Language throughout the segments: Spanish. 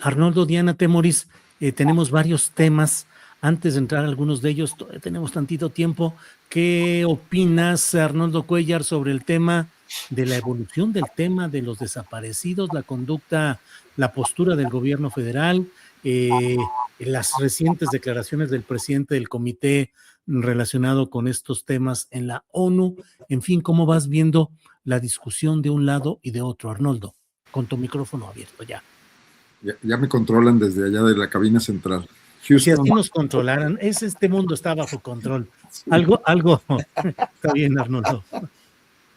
Arnoldo, Diana, Temoris, tenemos varios temas. Antes de entrar a algunos de ellos, todavía tenemos tantito tiempo. ¿Qué opinas, Arnoldo Cuellar, sobre el tema de la evolución del tema de los desaparecidos, la conducta, la postura del gobierno federal, las recientes declaraciones del presidente del comité relacionado con estos temas en la ONU? En fin, ¿cómo vas viendo la discusión de un lado y de otro, Arnoldo? Con tu micrófono abierto ya. Ya me controlan desde allá de la cabina central. Si Houston. así nos controlaran, este mundo está bajo control. Algo está bien, Arnoldo.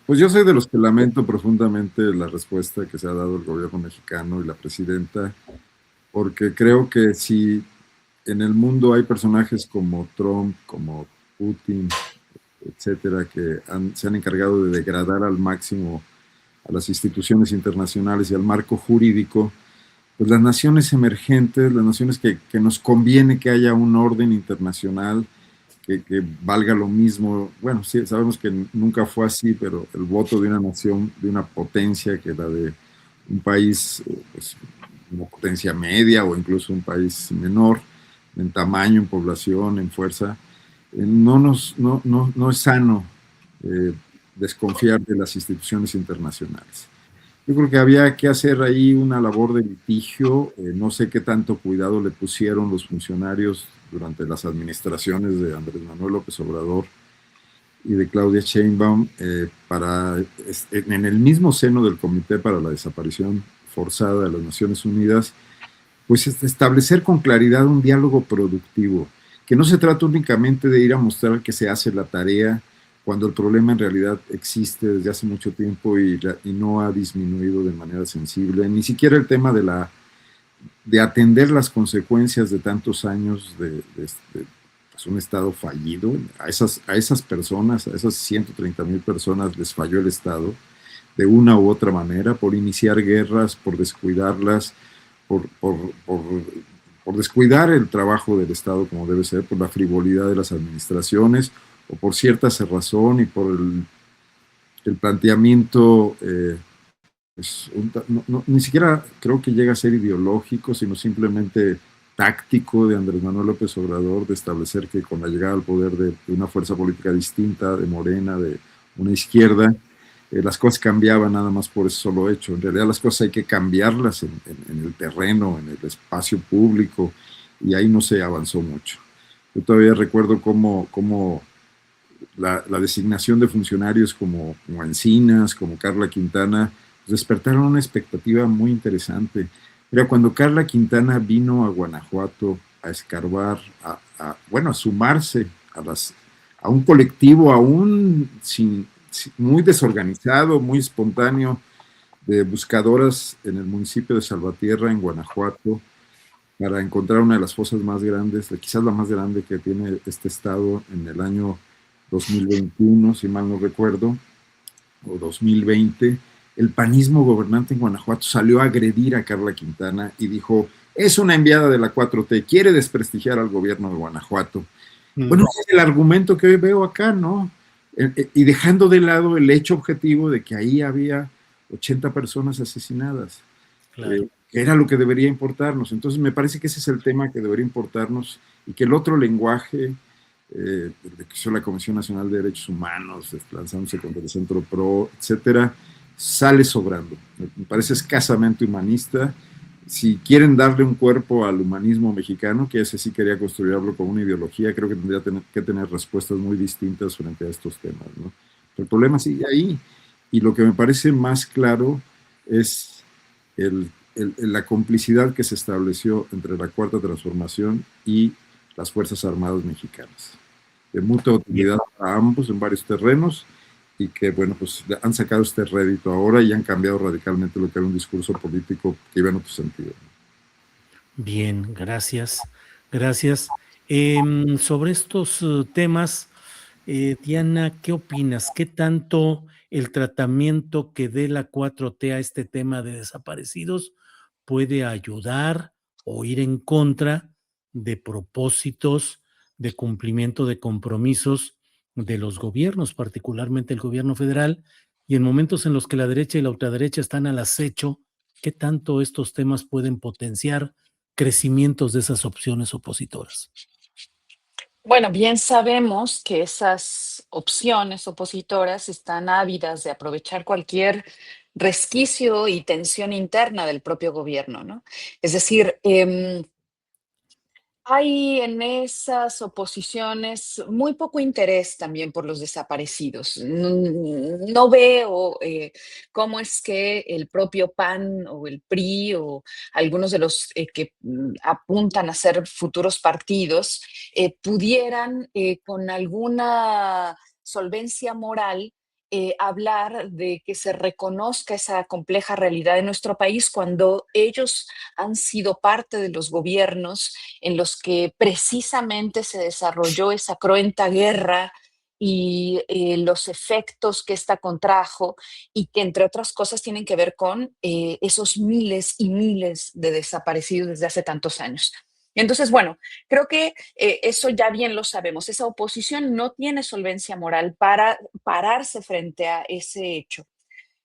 Pues yo soy de los que lamento profundamente la respuesta que se ha dado el gobierno mexicano y la presidenta, porque creo que si en el mundo hay personajes como Trump, como Putin, etcétera, que se han encargado de degradar al máximo a las instituciones internacionales y al marco jurídico, pues las naciones emergentes, las naciones que nos conviene que haya un orden internacional que valga lo mismo. Bueno, sí, sabemos que nunca fue así, pero el voto de una nación, de una potencia, que la de un país, pues, una potencia media o incluso un país menor, en tamaño, en población, en fuerza, no es sano desconfiar de las instituciones internacionales. Yo creo que había que hacer ahí una labor de litigio. No sé qué tanto cuidado le pusieron los funcionarios durante las administraciones de Andrés Manuel López Obrador y de Claudia Sheinbaum en el mismo seno del Comité para la Desaparición Forzada de las Naciones Unidas, pues establecer con claridad un diálogo productivo, que no se trata únicamente de ir a mostrar que se hace la tarea, cuando el problema en realidad existe desde hace mucho tiempo y no ha disminuido de manera sensible. Ni siquiera el tema de atender las consecuencias de tantos años de pues un Estado fallido. A esas personas, a esas 130,000 personas les falló el Estado de una u otra manera, por iniciar guerras, por descuidarlas, por descuidar el trabajo del Estado como debe ser, por la frivolidad de las administraciones, o por cierta cerrazón y por el planteamiento, pues, ni siquiera creo que llega a ser ideológico, sino simplemente táctico de Andrés Manuel López Obrador, de establecer que con la llegada al poder de una fuerza política distinta, de Morena, de una izquierda, las cosas cambiaban nada más por ese solo hecho. En realidad las cosas hay que cambiarlas en el terreno, en el espacio público, y ahí no se avanzó mucho. Yo todavía recuerdo cómo la designación de funcionarios como Encinas, como Carla Quintana, pues despertaron una expectativa muy interesante. Era cuando Carla Quintana vino a Guanajuato a escarbar, a sumarse a un colectivo aún muy desorganizado, muy espontáneo, de buscadoras en el municipio de Salvatierra, en Guanajuato, para encontrar una de las fosas más grandes, quizás la más grande que tiene este estado en el año 2021, si mal no recuerdo, o 2020. El panismo gobernante en Guanajuato salió a agredir a Carla Quintana y dijo: es una enviada de la 4T, quiere desprestigiar al gobierno de Guanajuato. Bueno, ese es el argumento que hoy veo acá, ¿no? Y dejando de lado el hecho objetivo de que ahí había 80 personas asesinadas, Claro. que era lo que debería importarnos. Entonces me parece que ese es el tema que debería importarnos, y que el otro lenguaje, de que hizo la Comisión Nacional de Derechos Humanos, lanzándose contra el Centro PRO, etcétera, sale sobrando. Me parece escasamente humanista. Si quieren darle un cuerpo al humanismo mexicano, que ese sí quería construirlo como una ideología, creo que tendría que tener respuestas muy distintas frente a estos temas, ¿no? El problema sigue ahí, y lo que me parece más claro es la complicidad que se estableció entre la Cuarta Transformación y las Fuerzas Armadas mexicanas, de mutua utilidad a ambos en varios terrenos, y que, bueno, pues han sacado este rédito ahora y han cambiado radicalmente lo que era un discurso político que iba en otro sentido. Bien, gracias. Gracias. Sobre estos temas, Diana, ¿qué opinas? ¿Qué tanto el tratamiento que dé la 4T a este tema de desaparecidos puede ayudar o ir en contra de propósitos de cumplimiento de compromisos de los gobiernos, particularmente el gobierno federal, y en momentos en los que la derecha y la ultraderecha están al acecho ¿Qué tanto estos temas pueden potenciar crecimientos de esas opciones opositoras? Bueno, bien sabemos que esas opciones opositoras están ávidas de aprovechar cualquier resquicio y tensión interna del propio gobierno, ¿no? Es decir, hay en esas oposiciones muy poco interés también por los desaparecidos. No veo cómo es que el propio PAN o el PRI o algunos de los que apuntan a ser futuros partidos pudieran con alguna solvencia moral hablar de que se reconozca esa compleja realidad de nuestro país cuando ellos han sido parte de los gobiernos en los que precisamente se desarrolló esa cruenta guerra y los efectos que esta contrajo y que entre otras cosas tienen que ver con esos miles y miles de desaparecidos desde hace tantos años. Entonces, bueno, creo que eso ya bien lo sabemos. Esa oposición no tiene solvencia moral para pararse frente a ese hecho.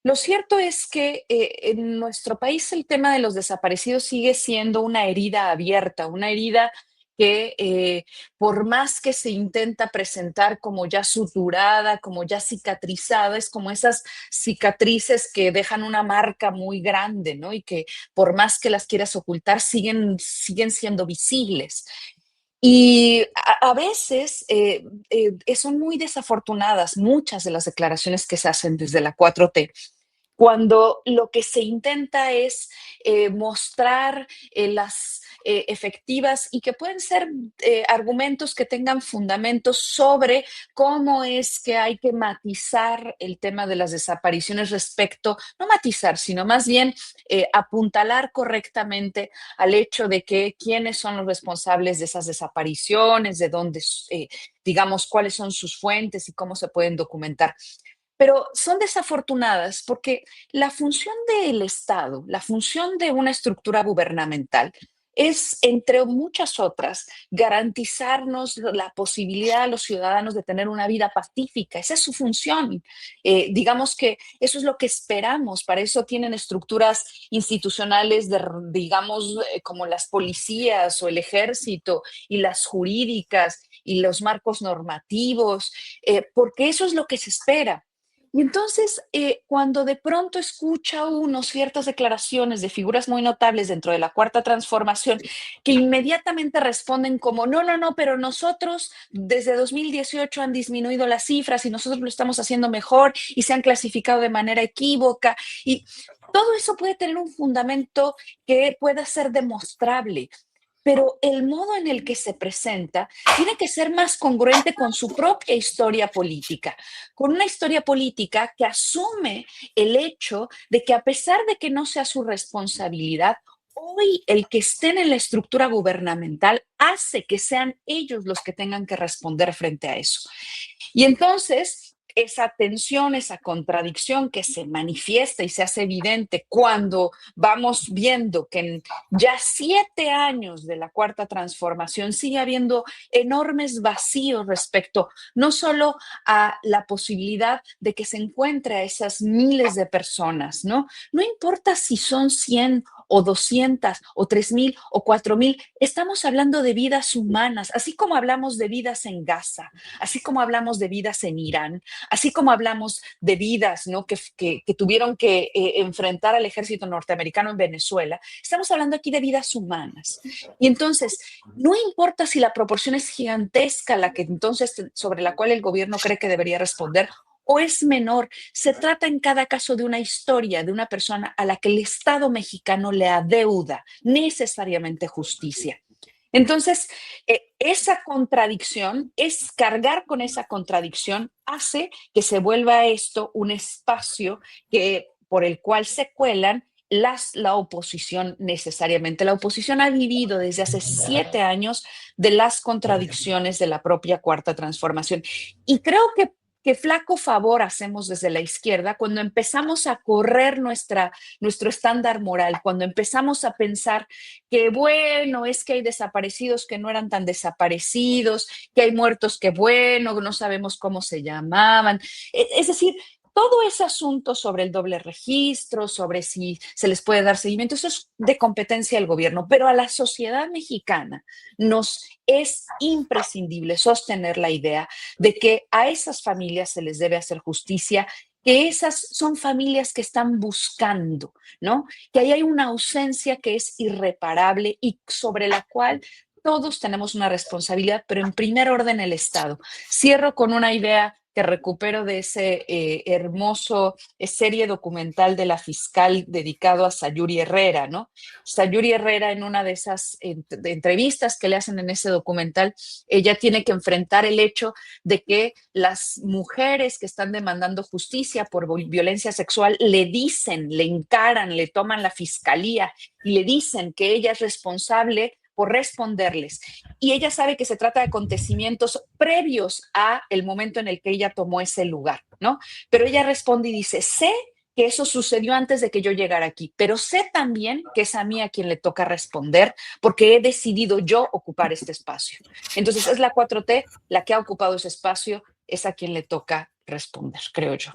Lo cierto es que en nuestro país el tema de los desaparecidos sigue siendo una herida abierta, una herida que por más que se intenta presentar como ya suturada, como ya cicatrizada, es como esas cicatrices que dejan una marca muy grande, ¿no? Y que por más que las quieras ocultar, siguen siendo visibles. Y a veces son muy desafortunadas muchas de las declaraciones que se hacen desde la 4T cuando lo que se intenta es mostrar las efectivas y que pueden ser argumentos que tengan fundamentos sobre cómo es que hay que matizar el tema de las desapariciones respecto, no matizar, sino más bien apuntalar correctamente al hecho de que quiénes son los responsables de esas desapariciones, de dónde, digamos, cuáles son sus fuentes y cómo se pueden documentar. Pero son desafortunadas porque la función del Estado, la función de una estructura gubernamental es, entre muchas otras, garantizarnos la posibilidad a los ciudadanos de tener una vida pacífica. Esa es su función. Digamos que eso es lo que esperamos. Para eso tienen estructuras institucionales, digamos, como las policías o el ejército y las jurídicas y los marcos normativos, porque eso es lo que se espera. Y entonces, cuando de pronto escucha uno ciertas declaraciones de figuras muy notables dentro de la Cuarta Transformación, que inmediatamente responden como, no, no, no, pero nosotros desde 2018 han disminuido las cifras y nosotros lo estamos haciendo mejor y se han clasificado de manera equívoca. Y todo eso puede tener un fundamento que pueda ser demostrable, pero el modo en el que se presenta tiene que ser más congruente con su propia historia política, con una historia política que asume el hecho de que a pesar de que no sea su responsabilidad, hoy el que estén en la estructura gubernamental hace que sean ellos los que tengan que responder frente a eso. Y entonces, esa tensión, esa contradicción que se manifiesta y se hace evidente cuando vamos viendo que en ya 7 años de la Cuarta Transformación sigue habiendo enormes vacíos respecto no solo a la posibilidad de que se encuentre a esas miles de personas, ¿no? No importa si son 100 o 200 o 3,000 o 4,000, estamos hablando de vidas humanas, así como hablamos de vidas en Gaza, así como hablamos de vidas en Irán, así como hablamos de vidas, ¿no? que tuvieron que enfrentar al ejército norteamericano en Venezuela. Estamos hablando aquí de vidas humanas. Y entonces, no importa si la proporción es gigantesca, la que entonces sobre la cual el gobierno cree que debería responder, o es menor, se trata en cada caso de una historia de una persona a la que el Estado mexicano le adeuda necesariamente justicia. Entonces, esa contradicción, es cargar con esa contradicción, hace que se vuelva esto un espacio por el cual se cuelan la oposición necesariamente. La oposición ha vivido desde hace 7 años de las contradicciones de la propia Cuarta Transformación. Y creo que flaco favor hacemos desde la izquierda cuando empezamos a correr nuestro estándar moral, cuando empezamos a pensar que bueno, es que hay desaparecidos que no eran tan desaparecidos, que hay muertos que bueno, no sabemos cómo se llamaban. Es decir, todo ese asunto sobre el doble registro, sobre si se les puede dar seguimiento, eso es de competencia del gobierno, pero a la sociedad mexicana nos es imprescindible sostener la idea de que a esas familias se les debe hacer justicia, que esas son familias que están buscando, ¿no? Que ahí hay una ausencia que es irreparable y sobre la cual todos tenemos una responsabilidad, pero en primer orden el Estado. Cierro con una idea que recupero de ese hermoso serie documental de la fiscal dedicado a Sayuri Herrera, ¿no? Sayuri Herrera, en una de esas de entrevistas que le hacen en ese documental, ella tiene que enfrentar el hecho de que las mujeres que están demandando justicia por violencia sexual le dicen, le encaran, le toman la fiscalía y le dicen que ella es responsable por responderles. Y ella sabe que se trata de acontecimientos previos a el momento en el que ella tomó ese lugar, ¿no? Pero ella responde y dice, sé que eso sucedió antes de que yo llegara aquí, pero sé también que es a mí a quien le toca responder porque he decidido yo ocupar este espacio. Entonces es la 4T la que ha ocupado ese espacio, es a quien le toca responder, creo yo.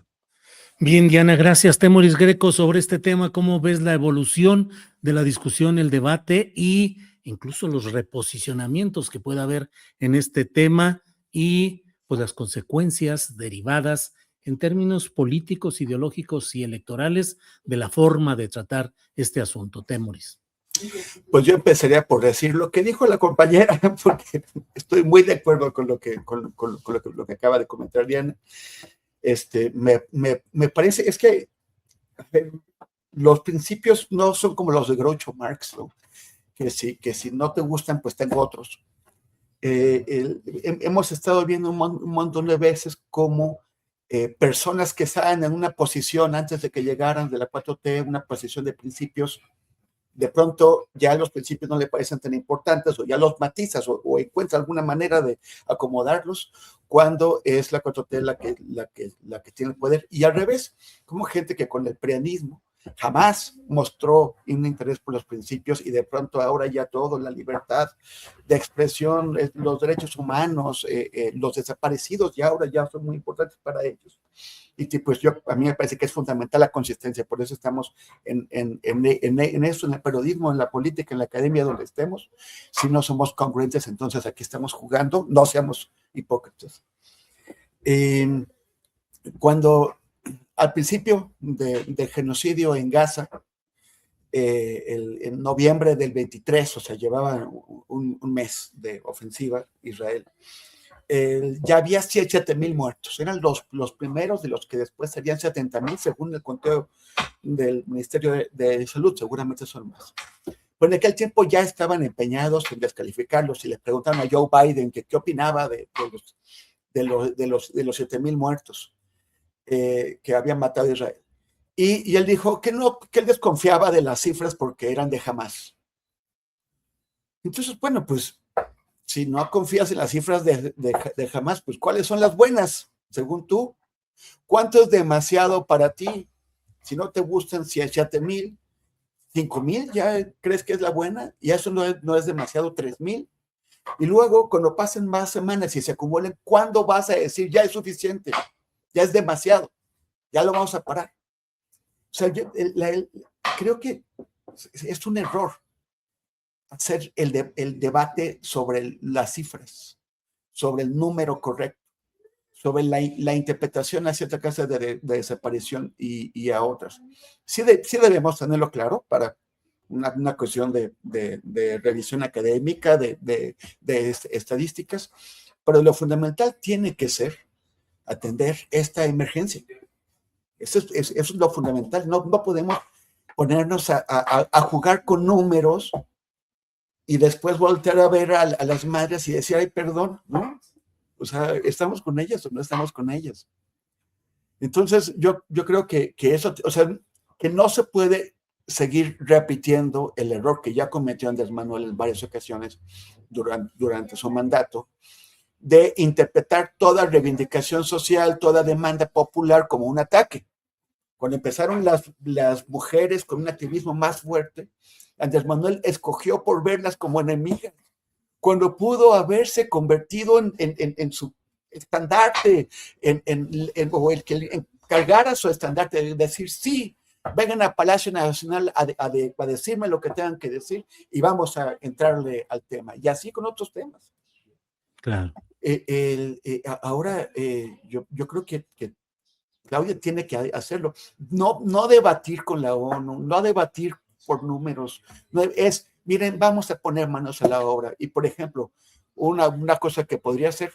Bien, Diana, gracias. Temoris Greco, sobre este tema, ¿cómo ves la evolución de la discusión, el debate y incluso los reposicionamientos que pueda haber en este tema y pues las consecuencias derivadas en términos políticos, ideológicos y electorales de la forma de tratar este asunto? Temoris. Pues yo empezaría por decir lo que dijo la compañera, porque estoy muy de acuerdo con lo que acaba de comentar Diana. Me parece, es que los principios no son como los de Groucho Marx, ¿no? Que si no te gustan, pues tengo otros. Hemos estado viendo un montón de veces cómo personas que estaban en una posición antes de que llegaran de la 4T, una posición de principios, de pronto ya los principios no le parecen tan importantes o ya los matizas o encuentras alguna manera de acomodarlos cuando es la 4T la que tiene el poder. Y al revés, como gente que con el prianismo jamás mostró un interés por los principios y de pronto ahora ya todo, la libertad de expresión, los derechos humanos, los desaparecidos ya ahora ya son muy importantes para ellos. Y pues a mí me parece que es fundamental la consistencia, por eso estamos en eso, en el periodismo, en la política, en la academia, donde estemos. Si no somos congruentes, entonces aquí estamos jugando, no seamos hipócritas. Cuando al principio del genocidio en Gaza, en noviembre del 23, o sea, llevaba un mes de ofensiva Israel, ya había 7,000 muertos. Eran los primeros de los que después serían 70,000, según el conteo del Ministerio de Salud, seguramente son más. Pero en aquel tiempo ya estaban empeñados en descalificarlos y le preguntaron a Joe Biden que qué opinaba de los 7,000 muertos que habían matado a Israel. Y él dijo que no, que él desconfiaba de las cifras porque eran de Hamás. Entonces, bueno, pues si no confías en las cifras de Hamás, pues ¿cuáles son las buenas, según tú? ¿Cuánto es demasiado para ti? Si no te gustan 7,000, 5,000, ¿ya crees que es la buena? Y eso no es demasiado, 3,000. Y luego, cuando pasen más semanas y se acumulen, ¿cuándo vas a decir ya es suficiente? Ya es demasiado, ya lo vamos a parar. O sea, creo que es un error hacer el debate sobre las cifras, sobre el número correcto, sobre la interpretación a cierta clase de desaparición y a otras. Sí debemos tenerlo claro para una cuestión de revisión académica, de estadísticas, pero lo fundamental tiene que ser atender esta emergencia. Eso es lo fundamental. No podemos ponernos a jugar con números y después voltear a ver a las madres y decir, ay, perdón, ¿no? O sea, ¿estamos con ellas o no estamos con ellas? Entonces, yo creo que eso, o sea, que no se puede seguir repitiendo el error que ya cometió Andrés Manuel en varias ocasiones durante su mandato, de interpretar toda reivindicación social, toda demanda popular como un ataque. Cuando empezaron las mujeres con un activismo más fuerte, Andrés Manuel escogió por verlas como enemigas, cuando pudo haberse convertido en su estandarte, o el que cargar a su estandarte, de decir sí, vengan a Palacio Nacional a decirme lo que tengan que decir y vamos a entrarle al tema. Y así con otros temas. Claro. Ahora yo creo que Claudia tiene que hacerlo. No debatir con la ONU, no debatir por números. No, miren, vamos a poner manos a la obra. Y, por ejemplo, una cosa que podría hacer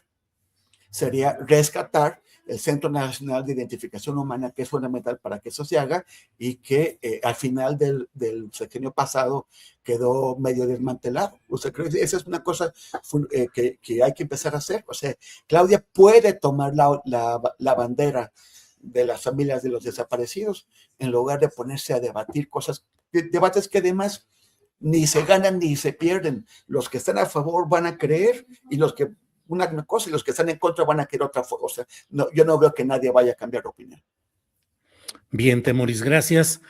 sería rescatar el Centro Nacional de Identificación Humana, que es fundamental para que eso se haga y que al final del sexenio pasado quedó medio desmantelado. O sea, creo que esa es una cosa que hay que empezar a hacer. O sea, Claudia puede tomar la bandera de las familias de los desaparecidos en lugar de ponerse a debatir cosas, debates que además ni se ganan ni se pierden. Los que están a favor van a creer y los que una cosa y los que están en contra van a querer otra cosa. O sea, no, yo no veo que nadie vaya a cambiar de opinión. Bien, Temoris, gracias.